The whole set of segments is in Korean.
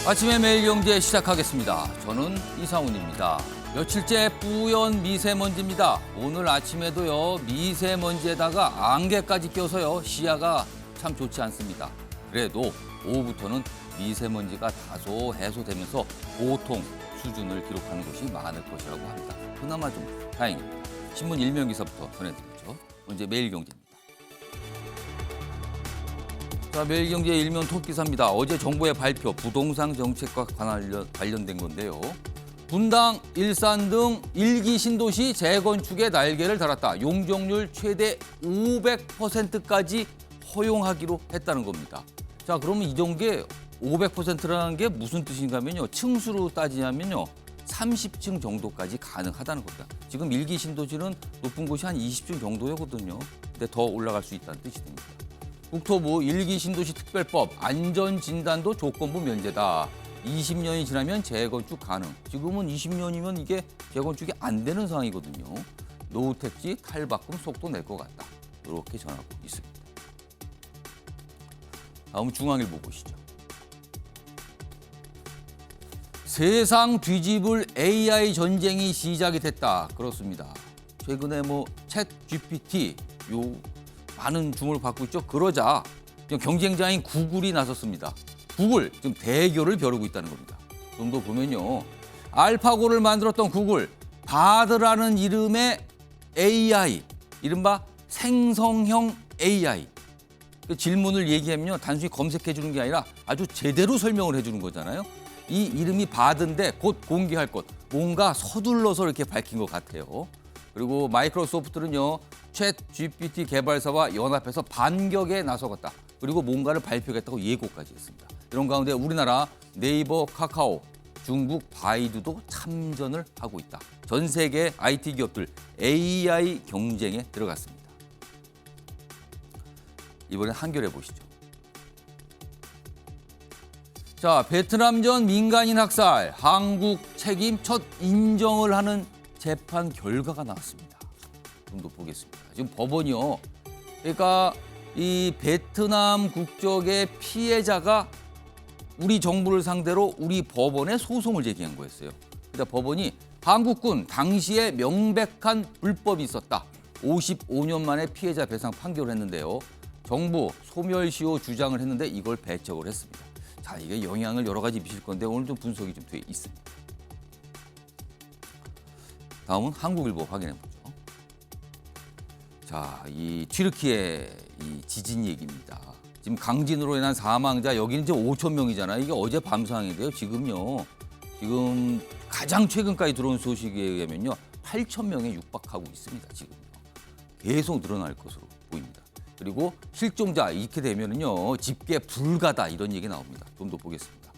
아침에 매일경제 시작하겠습니다. 저는 이상훈입니다. 며칠째 뿌연 미세먼지입니다. 오늘 아침에도요, 미세먼지에다가 안개까지 껴서요, 시야가 참 좋지 않습니다. 그래도 오후부터는 미세먼지가 다소 해소되면서 보통 수준을 기록하는 곳이 많을 것이라고 합니다. 그나마 좀 다행입니다. 신문 일면 기사부터 전해드리죠. 먼저 매일경제입니다. 자, 매일경제 일면 톱 기사입니다. 어제 정부의 발표, 부동산 정책과 관련된 건데요. 분당, 일산 등 1기 신도시 재건축에 날개를 달았다. 용적률 최대 500%까지 허용하기로 했다는 겁니다. 자, 그러면 이 정도의 500%라는 게 무슨 뜻인가 하면요. 층수로 따지자면요. 30층 정도까지 가능하다는 겁니다. 지금 1기 신도시는 높은 곳이 한 20층 정도였거든요. 근데 더 올라갈 수 있다는 뜻이 됩니다. 국토부 1기 신도시 특별법 안전진단도 조건부 면제다. 20년이 지나면 재건축 가능. 지금은 20년이면 이게 재건축이 안 되는 상황이거든요. 노후 택지 탈바꿈 속도 낼 것 같다. 이렇게 전하고 있습니다. 다음 중앙일보 보시죠. 세상 뒤집을 AI 전쟁이 시작이 됐다. 그렇습니다. 최근에 챗 GPT 많은 주목을 받고 있죠. 그러자 경쟁자인 구글이 나섰습니다. 구글 지금 대결을 벼르고 있다는 겁니다. 좀 더 보면요. 알파고를 만들었던 구글, 바드라는 이름의 AI, 이른바 생성형 AI. 그 질문을 얘기하면요. 단순히 검색해 주는 게 아니라 아주 제대로 설명을 해 주는 거잖아요. 이 이름이 바드인데 곧 공개할 것, 뭔가 서둘러서 이렇게 밝힌 것 같아요. 그리고 마이크로소프트는요. 챗 GPT 개발사와 연합해서 반격에 나서겠다. 그리고 뭔가를 발표하겠다고 예고까지 했습니다. 이런 가운데 우리나라 네이버, 카카오, 중국 바이두도 참전을 하고 있다. 전 세계 IT 기업들 AI 경쟁에 들어갔습니다. 이번엔 한겨레 보시죠. 자, 베트남전 민간인 학살, 한국 책임 첫 인정을 하는 재판 결과가 나왔습니다. 좀 더 보겠습니다. 지금 법원이요. 그러니까 이 베트남 국적의 피해자가 우리 정부를 상대로 우리 법원에 소송을 제기한 거였어요. 그러니까 법원이 한국군 당시에 명백한 불법이 있었다. 55년 만에 피해자 배상 판결을 했는데요. 정부 소멸시효 주장을 했는데 이걸 배척을 했습니다. 자, 이게 영향을 여러 가지 미칠 건데 오늘 좀 분석이 좀 돼 있습니다. 다음은 한국일보 확인해 보죠. 자, 이 튀르키예 이 지진 얘기입니다. 지금 강진으로 인한 사망자 여기는 이제 5천 명이잖아요. 이게 어제 밤 상황인데요. 지금 가장 최근까지 들어온 소식에 의하면요, 8천 명에 육박하고 있습니다. 지금요. 계속 늘어날 것으로 보입니다. 그리고 실종자 이렇게 되면은요, 집계 불가다 이런 얘기 나옵니다. 좀 더 보겠습니다.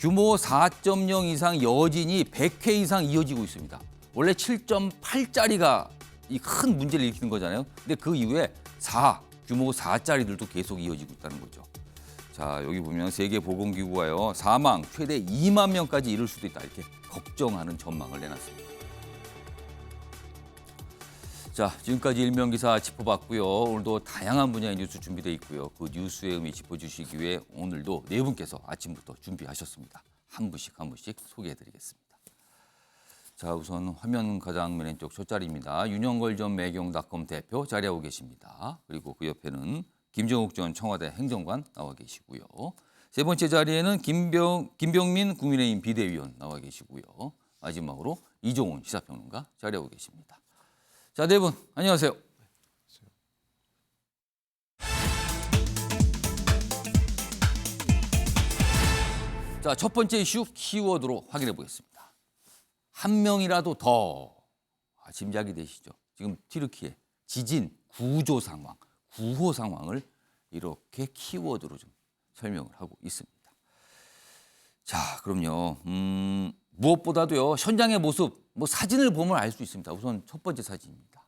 규모 4.0 이상 여진이 100회 이상 이어지고 있습니다. 원래 7.8짜리가 이 큰 문제를 일으키는 거잖아요. 근데 그 이후에 규모 4짜리들도 계속 이어지고 있다는 거죠. 자, 여기 보면 세계보건기구가요, 사망 최대 2만 명까지 이를 수도 있다. 이렇게 걱정하는 전망을 내놨습니다. 자, 지금까지 일면기사 짚어봤고요. 오늘도 다양한 분야의 뉴스 준비되어 있고요. 그 뉴스의 의미 짚어주시기 위해 오늘도 네 분께서 아침부터 준비하셨습니다. 한 분씩 소개해드리겠습니다. 자, 우선 화면 가장 왼쪽 첫자리입니다. 윤영걸 전 매경닷컴 대표 자리하고 계십니다. 그리고 그 옆에는 김정욱 전 청와대 행정관 나와 계시고요. 세 번째 자리에는 김병민 국민의힘 비대위원 나와 계시고요. 마지막으로 이종훈 시사평론가 자리하고 계십니다. 자, 네 분 안녕하세요. 자, 첫 번째 이슈 키워드로 확인해 보겠습니다. 한 명이라도 더 짐작이 되시죠? 지금 튀르키예 지진 구조 상황, 구호 상황을 이렇게 키워드로 좀 설명을 하고 있습니다. 자, 그럼요. 무엇보다도요, 현장의 모습, 사진을 보면 알 수 있습니다. 우선 첫 번째 사진입니다.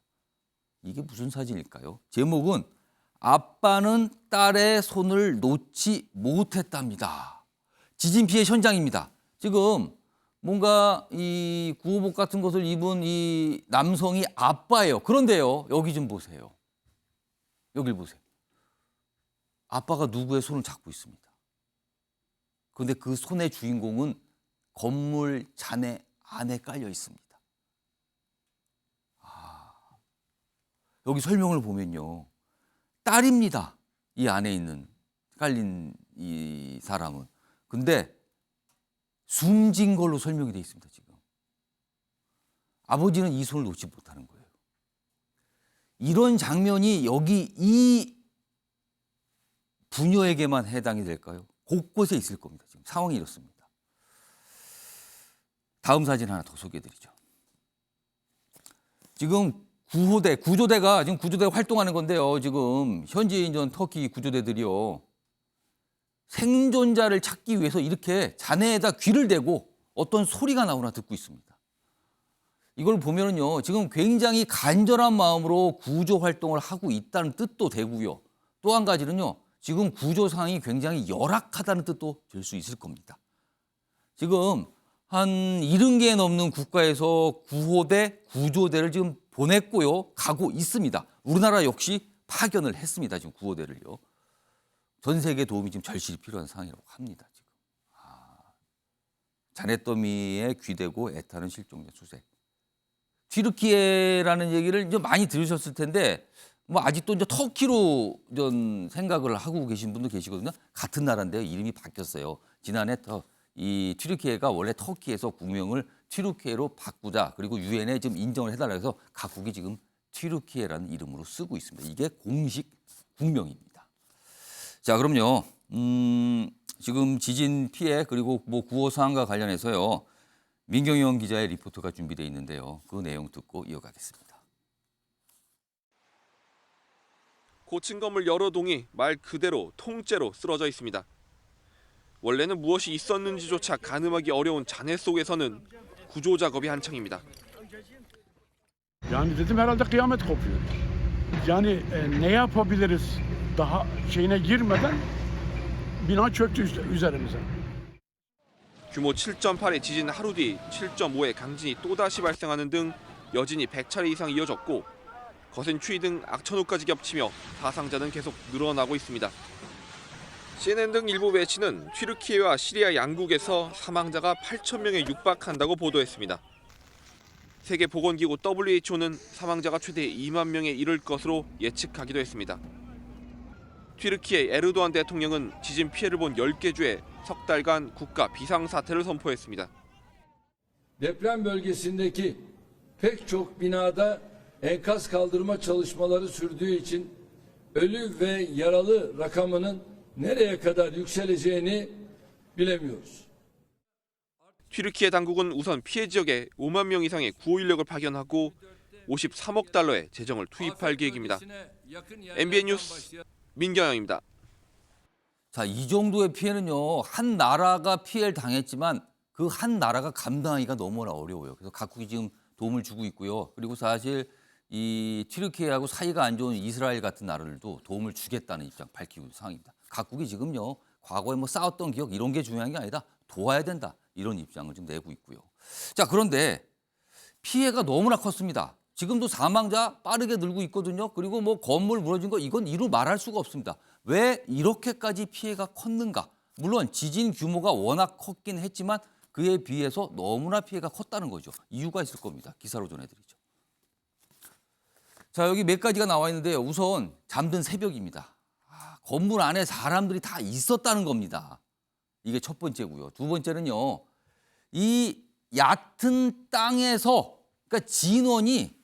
이게 무슨 사진일까요? 제목은 아빠는 딸의 손을 놓지 못했답니다. 지진 피해 현장입니다. 지금 뭔가 이 구호복 같은 것을 입은 이 남성이 아빠예요. 그런데요, 여기 좀 보세요. 여길 보세요. 아빠가 누구의 손을 잡고 있습니다. 그런데 그 손의 주인공은 건물 잔해 안에 깔려 있습니다. 여기 설명을 보면요. 딸입니다. 이 안에 있는 깔린 이 사람은. 근데 숨진 걸로 설명이 되어 있습니다. 지금. 아버지는 이 손을 놓지 못하는 거예요. 이런 장면이 여기 이 부녀에게만 해당이 될까요? 곳곳에 있을 겁니다. 지금 상황이 이렇습니다. 다음 사진 하나 더 소개해드리죠. 지금 구조대가 활동하는 건데요. 지금 현지인전 터키 구조대들이요. 생존자를 찾기 위해서 이렇게 잔해에다 귀를 대고 어떤 소리가 나오나 듣고 있습니다. 이걸 보면은요. 지금 굉장히 간절한 마음으로 구조 활동을 하고 있다는 뜻도 되고요. 또 한 가지는요. 지금 구조 상황이 굉장히 열악하다는 뜻도 될 수 있을 겁니다. 지금 한 70개에 넘는 국가에서 구호대, 구조대를 지금 보냈고요. 가고 있습니다. 우리나라 역시 파견을 했습니다. 지금 구호대를요. 전 세계 도움이 지금 절실히 필요한 상황이라고 합니다. 지금. 잔해더미에 귀대고 애타는 실종자 수색. 튀르키예라는 얘기를 이제 많이 들으셨을 텐데 뭐 아직도 이제 터키로 좀 생각을 하고 계신 분도 계시거든요. 같은 나라인데요. 이름이 바뀌었어요. 지난해 이 튀르키예가 원래 터키에서 국명을 튀르키예로 바꾸자. 그리고 유엔에 지금 인정을 해달라 해서 각국이 지금 튀르키예라는 이름으로 쓰고 있습니다. 이게 공식 국명입니다. 자, 그럼요. 지금 지진 피해 그리고 뭐 구호 사항과 관련해서요. 민경영 기자의 리포트가 준비되어 있는데요. 그 내용 듣고 이어가겠습니다. 고층 건물 여러 동이 말 그대로 통째로 쓰러져 있습니다. 원래는 무엇이 있었는지조차 가늠하기 어려운 잔해 속에서는 구조 작업이 한창입니다. Yani dedim herhalde kıyamet kopuyor. Yani ne yapabiliriz daha şeyine girmeden bina çöktü üzerimize. 규모 7.8의 지진 하루 뒤 7.5의 강진이 또다시 발생하는 등 여진이 100차례 이상 이어졌고 거센 추위 등 악천후까지 겹치며 사상자는 계속 늘어나고 있습니다. CNN 등 일부 매체는 튀르키예와 시리아 양국에서 사망자가 8,000명에 육박한다고 보도했습니다. 세계보건기구 WHO는 사망자가 최대 2만 명에 이를 것으로 예측하기도 했습니다. 튀르키예 에르도안 대통령은 지진 피해를 본 10개 주에 석 달간 국가 비상사태를 선포했습니다. Deprem bölgesindeki pek çok binada enkaz kaldırma çalışmaları sürdüğü için ölü ve yaralı rakamının nereye kadar yükseleceğini bilemiyoruz. 튀르키예 당국은 우선 피해 지역에 5만 명 이상의 구호 인력을 파견하고 53억 달러의 재정을 투입할 계획입니다. MBN 뉴스 민경영입니다. 자, 이 정도의 피해는요. 한 나라가 피해를 당했지만 그 한 나라가 감당하기가 너무나 어려워요. 그래서 각국이 지금 도움을 주고 있고요. 그리고 사실 이 튀르키예하고 사이가 안 좋은 이스라엘 같은 나라들도 도움을 주겠다는 입장 밝히고 있는 상황입니다. 각국이 지금요. 과거에 뭐 싸웠던 기억 이런 게 중요한 게 아니다. 도와야 된다. 이런 입장을 지금 내고 있고요. 자, 그런데 피해가 너무나 컸습니다. 지금도 사망자 빠르게 늘고 있거든요. 그리고 뭐 건물 무너진 거 이건 이루 말할 수가 없습니다. 왜 이렇게까지 피해가 컸는가? 물론 지진 규모가 워낙 컸긴 했지만 그에 비해서 너무나 피해가 컸다는 거죠. 이유가 있을 겁니다. 기사로 전해드리죠. 자, 여기 몇 가지가 나와 있는데요. 우선 잠든 새벽입니다. 건물 안에 사람들이 다 있었다는 겁니다. 이게 첫 번째고요. 두 번째는요. 이 얕은 땅에서 그러니까 진원이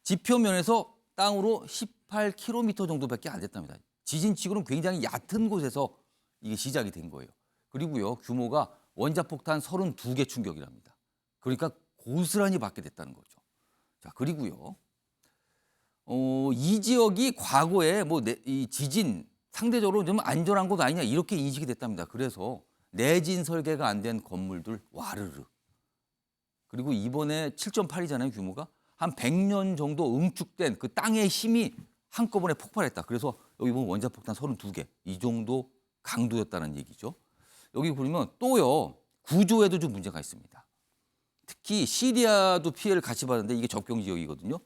지표면에서 땅으로 18km 정도밖에 안 됐답니다. 지진치고는 굉장히 얕은 곳에서 이게 시작이 된 거예요. 그리고요. 규모가 원자폭탄 32개 충격이랍니다. 그러니까 고스란히 받게 됐다는 거죠. 자, 그리고요. 이 지역이 과거에 이 지진 상대적으로 좀 안전한 곳 아니냐 이렇게 인식이 됐답니다. 그래서 내진 설계가 안 된 건물들 와르르. 그리고 이번에 7.8이잖아요, 규모가. 한 100년 정도 응축된 그 땅의 힘이 한꺼번에 폭발했다. 그래서 여기 보면 원자폭탄 32개. 이 정도 강도였다는 얘기죠. 여기 보면 또요. 구조에도 좀 문제가 있습니다. 특히 시리아도 피해를 같이 받는데 이게 접경 지역이거든요.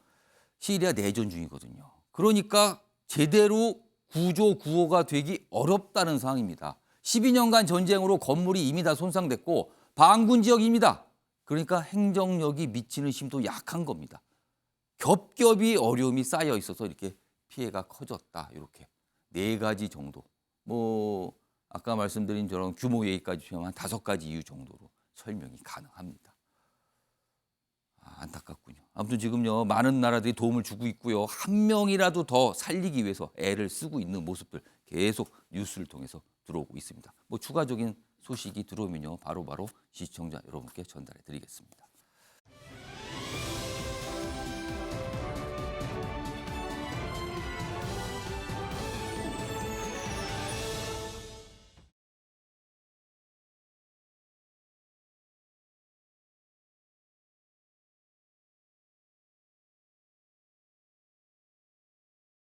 시리아 내전 중이거든요. 그러니까 제대로 구조 구호가 되기 어렵다는 상황입니다. 12년간 전쟁으로 건물이 이미 다 손상됐고 반군 지역입니다. 그러니까 행정력이 미치는 힘도 약한 겁니다. 겹겹이 어려움이 쌓여 있어서 이렇게 피해가 커졌다. 이렇게 4가지 정도. 뭐 아까 말씀드린 저런 규모 얘기까지 포함한 5가지 이유 정도로 설명이 가능합니다. 안타깝군요. 아무튼 지금요 많은 나라들이 도움을 주고 있고요. 한 명이라도 더 살리기 위해서 애를 쓰고 있는 모습들 계속 뉴스를 통해서 들어오고 있습니다. 뭐 추가적인 소식이 들어오면요 바로바로 시청자 여러분께 전달해 드리겠습니다.